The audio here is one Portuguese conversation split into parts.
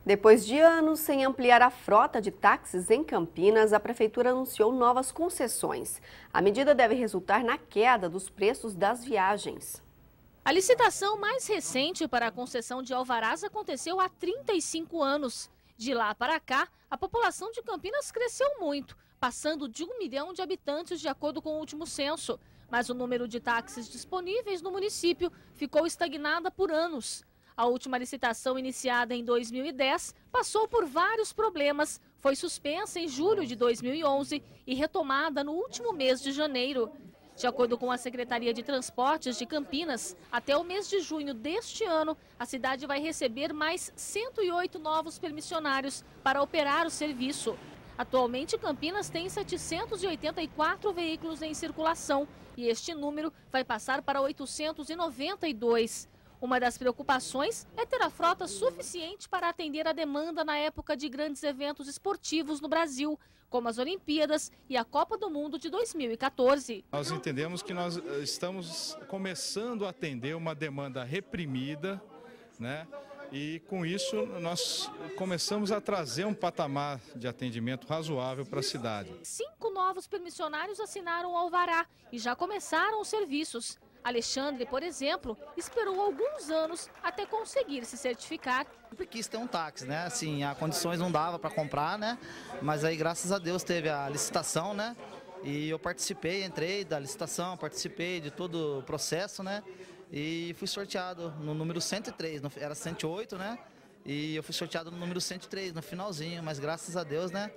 Depois de anos sem ampliar a frota de táxis em Campinas, a Prefeitura anunciou novas concessões. A medida deve resultar na queda dos preços das viagens. A licitação mais recente para a concessão de alvarás aconteceu há 35 anos. De lá para cá, a população de Campinas cresceu muito, passando de 1 milhão de habitantes de acordo com o último censo. Mas o número de táxis disponíveis no município ficou estagnada por anos. A última licitação, iniciada em 2010, passou por vários problemas. Foi suspensa em julho de 2011 e retomada no último mês de janeiro. De acordo com a Secretaria de Transportes de Campinas, até o mês de junho deste ano, a cidade vai receber mais 108 novos permissionários para operar o serviço. Atualmente, Campinas tem 784 veículos em circulação e este número vai passar para 892. Uma das preocupações é ter a frota suficiente para atender a demanda na época de grandes eventos esportivos no Brasil, como as Olimpíadas e a Copa do Mundo de 2014. Nós entendemos que nós estamos começando a atender uma demanda reprimida, né? E com isso nós começamos a trazer um patamar de atendimento razoável para a cidade. 5 novos permissionários assinaram o alvará e já começaram os serviços. Alexandre, por exemplo, esperou alguns anos até conseguir se certificar. Sempre quis ter um táxi, né? Assim, as condições não dava para comprar, né? Mas aí, graças a Deus, teve a licitação, né? E eu participei, entrei da licitação, participei de todo o processo, né? E fui sorteado no número 103, era 108, né? E eu fui sorteado no número 103, no finalzinho, mas graças a Deus, né?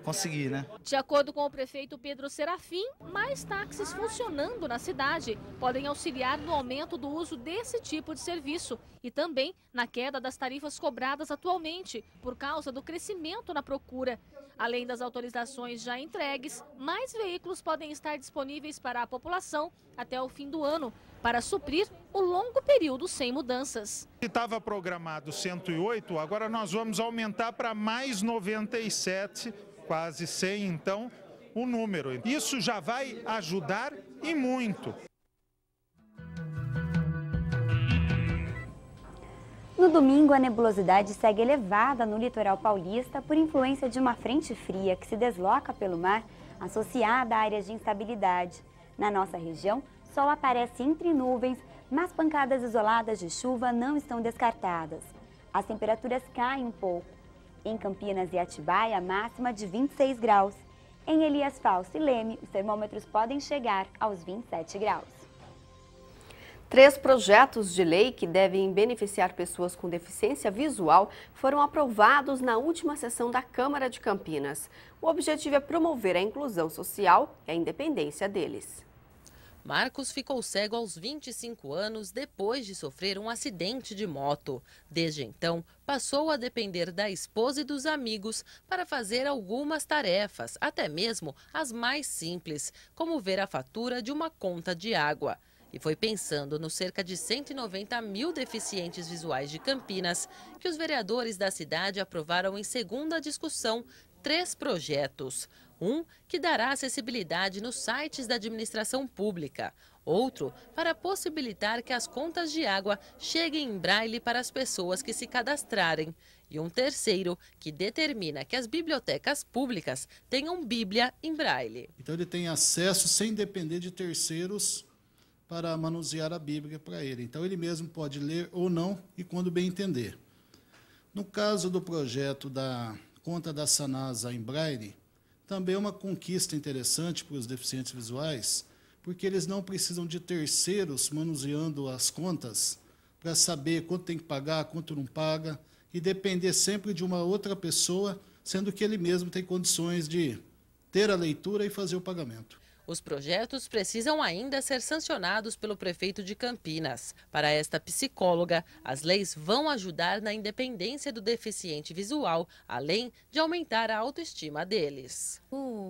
Consegui, né? De acordo com o prefeito Pedro Serafim, mais táxis funcionando na cidade podem auxiliar no aumento do uso desse tipo de serviço e também na queda das tarifas cobradas atualmente, por causa do crescimento na procura. Além das autorizações já entregues, mais veículos podem estar disponíveis para a população até o fim do ano, para suprir o longo período sem mudanças. Estava programado 108, agora nós vamos aumentar para mais 97, quase 100, então, o número. Isso já vai ajudar e muito. No domingo, a nebulosidade segue elevada no litoral paulista por influência de uma frente fria que se desloca pelo mar, associada a áreas de instabilidade. Na nossa região, sol aparece entre nuvens, mas pancadas isoladas de chuva não estão descartadas. As temperaturas caem um pouco. Em Campinas e Atibaia, máxima de 26 graus. Em Elias Fausto e Leme, os termômetros podem chegar aos 27 graus. 3 projetos de lei que devem beneficiar pessoas com deficiência visual foram aprovados na última sessão da Câmara de Campinas. O objetivo é promover a inclusão social e a independência deles. Marcos ficou cego aos 25 anos depois de sofrer um acidente de moto. Desde então, passou a depender da esposa e dos amigos para fazer algumas tarefas, até mesmo as mais simples, como ver a fatura de uma conta de água. E foi pensando nos cerca de 190 mil deficientes visuais de Campinas que os vereadores da cidade aprovaram em segunda discussão 3 projetos. Um que dará acessibilidade nos sites da administração pública. Outro para possibilitar que as contas de água cheguem em braille para as pessoas que se cadastrarem. E um terceiro que determina que as bibliotecas públicas tenham Bíblia em braille. Então ele tem acesso sem depender de terceiros para manusear a Bíblia para ele. Então ele mesmo pode ler ou não e quando bem entender. No caso do projeto da conta da Sanasa em braille, também é uma conquista interessante para os deficientes visuais, porque eles não precisam de terceiros manuseando as contas para saber quanto tem que pagar, quanto não paga, e depender sempre de uma outra pessoa, sendo que ele mesmo tem condições de ter a leitura e fazer o pagamento. Os projetos precisam ainda ser sancionados pelo prefeito de Campinas. Para esta psicóloga, as leis vão ajudar na independência do deficiente visual, além de aumentar a autoestima deles.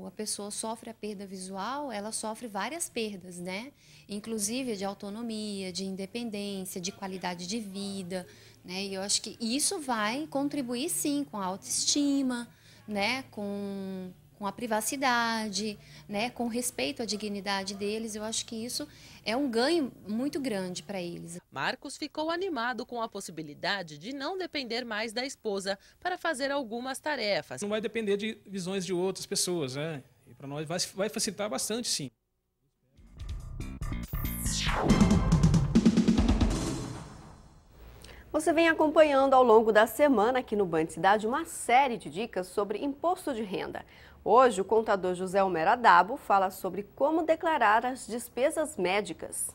A pessoa sofre a perda visual, ela sofre várias perdas, né? Inclusive de autonomia, de independência, de qualidade de vida, né? E eu acho que isso vai contribuir sim com a autoestima, né? Com com a privacidade, né, com respeito à dignidade deles. Eu acho que isso é um ganho muito grande para eles. Marcos ficou animado com a possibilidade de não depender mais da esposa para fazer algumas tarefas. Não vai depender de visões de outras pessoas, né? E para nós vai facilitar bastante, sim. Você vem acompanhando ao longo da semana aqui no Band Cidade uma série de dicas sobre imposto de renda. Hoje, o contador José Homero Adabo fala sobre como declarar as despesas médicas.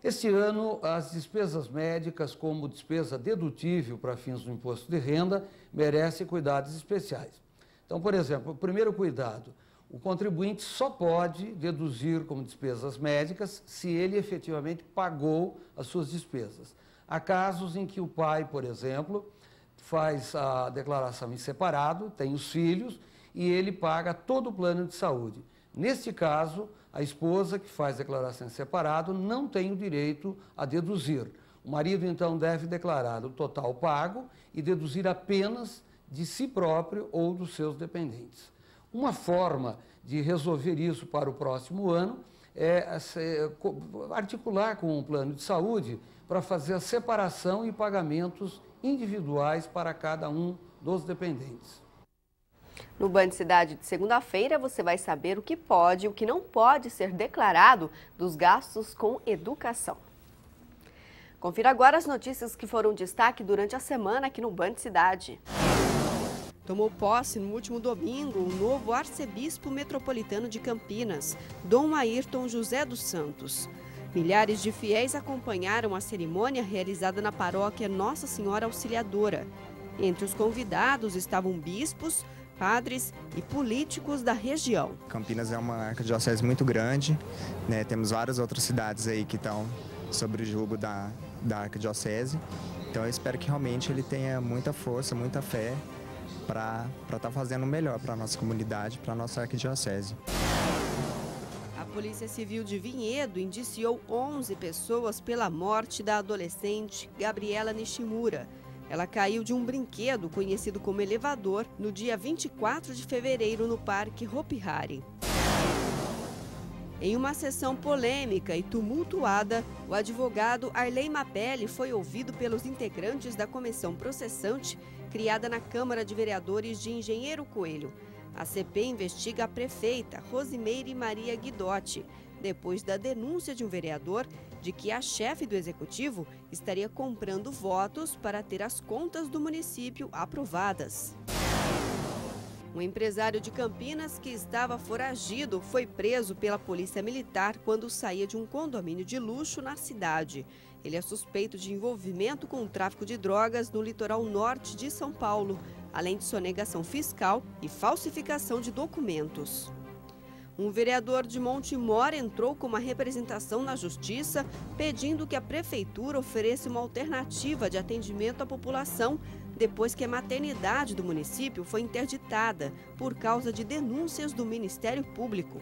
Este ano, as despesas médicas, como despesa dedutível para fins do imposto de renda, merecem cuidados especiais. Então, por exemplo, o primeiro cuidado, o contribuinte só pode deduzir como despesas médicas se ele efetivamente pagou as suas despesas. Há casos em que o pai, por exemplo, faz a declaração em separado, tem os filhos e ele paga todo o plano de saúde. Neste caso, a esposa que faz declaração em separado não tem o direito a deduzir. O marido, então, deve declarar o total pago e deduzir apenas de si próprio ou dos seus dependentes. Uma forma de resolver isso para o próximo ano é articular com o plano de saúde para fazer a separação e pagamentos individuais para cada um dos dependentes. No Band Cidade de segunda-feira, você vai saber o que pode e o que não pode ser declarado dos gastos com educação. Confira agora as notícias que foram destaque durante a semana aqui no Band Cidade. Tomou posse no último domingo o novo arcebispo metropolitano de Campinas, Dom Ayrton José dos Santos. Milhares de fiéis acompanharam a cerimônia realizada na paróquia Nossa Senhora Auxiliadora. Entre os convidados estavam bispos, padres e políticos da região. Campinas é uma arquidiocese muito grande, né? Temos várias outras cidades aí que estão sob o jugo da arquidiocese. Então eu espero que realmente ele tenha muita força, muita fé para estar fazendo o melhor para a nossa comunidade, para a nossa arquidiocese. A Polícia Civil de Vinhedo indiciou 11 pessoas pela morte da adolescente Gabriela Nishimura. Ela caiu de um brinquedo conhecido como elevador no dia 24 de fevereiro no Parque Hopi Hari. Em uma sessão polêmica e tumultuada, o advogado Arley Mapelli foi ouvido pelos integrantes da comissão processante criada na Câmara de Vereadores de Engenheiro Coelho. A CP investiga a prefeita Rosimeire Maria Guidotti, depois da denúncia de um vereador de que a chefe do executivo estaria comprando votos para ter as contas do município aprovadas. Um empresário de Campinas que estava foragido foi preso pela polícia militar quando saía de um condomínio de luxo na cidade. Ele é suspeito de envolvimento com o tráfico de drogas no litoral norte de São Paulo, além de sonegação fiscal e falsificação de documentos. Um vereador de Montemor entrou com uma representação na Justiça pedindo que a Prefeitura ofereça uma alternativa de atendimento à população depois que a maternidade do município foi interditada por causa de denúncias do Ministério Público.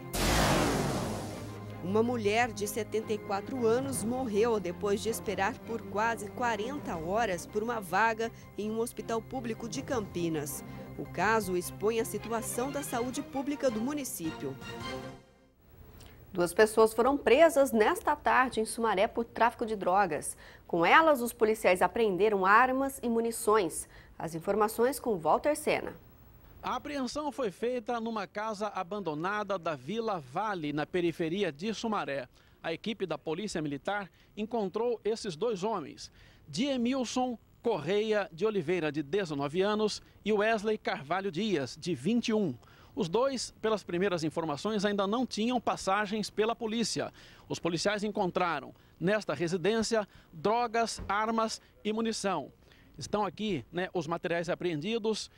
Uma mulher de 74 anos morreu depois de esperar por quase 40 horas por uma vaga em um hospital público de Campinas. O caso expõe a situação da saúde pública do município. 2 pessoas foram presas nesta tarde em Sumaré por tráfico de drogas. Com elas, os policiais apreenderam armas e munições. As informações com Walter Sena. A apreensão foi feita numa casa abandonada da Vila Vale, na periferia de Sumaré. A equipe da Polícia Militar encontrou esses 2 homens, Diemilson Correia de Oliveira, de 19 anos, e Wesley Carvalho Dias, de 21. Os 2, pelas primeiras informações, ainda não tinham passagens pela polícia. Os policiais encontraram, nesta residência, drogas, armas e munição. Estão aqui, né, os materiais apreendidos,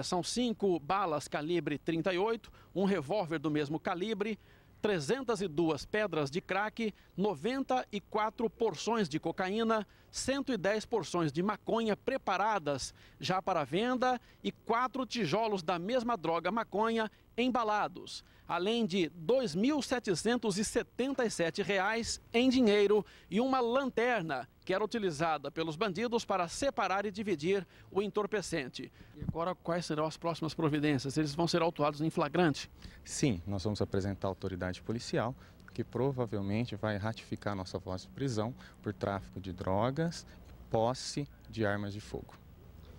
são 5 balas calibre 38, um revólver do mesmo calibre, 302 pedras de crack, 94 porções de cocaína, 110 porções de maconha preparadas já para venda e 4 tijolos da mesma droga maconha embalados, além de R$ 2.777 em dinheiro e uma lanterna que era utilizada pelos bandidos para separar e dividir o entorpecente. E agora, quais serão as próximas providências? Eles vão ser autuados em flagrante? Sim, nós vamos apresentar a autoridade policial, que provavelmente vai ratificar nossa voz de prisão por tráfico de drogas, posse de armas de fogo.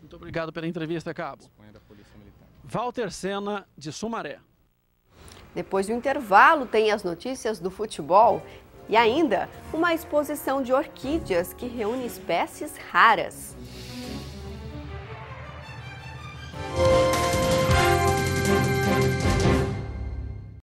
Muito obrigado pela entrevista, Cabo. Walter Sena, de Sumaré. Depois do intervalo, tem as notícias do futebol e ainda uma exposição de orquídeas que reúne espécies raras.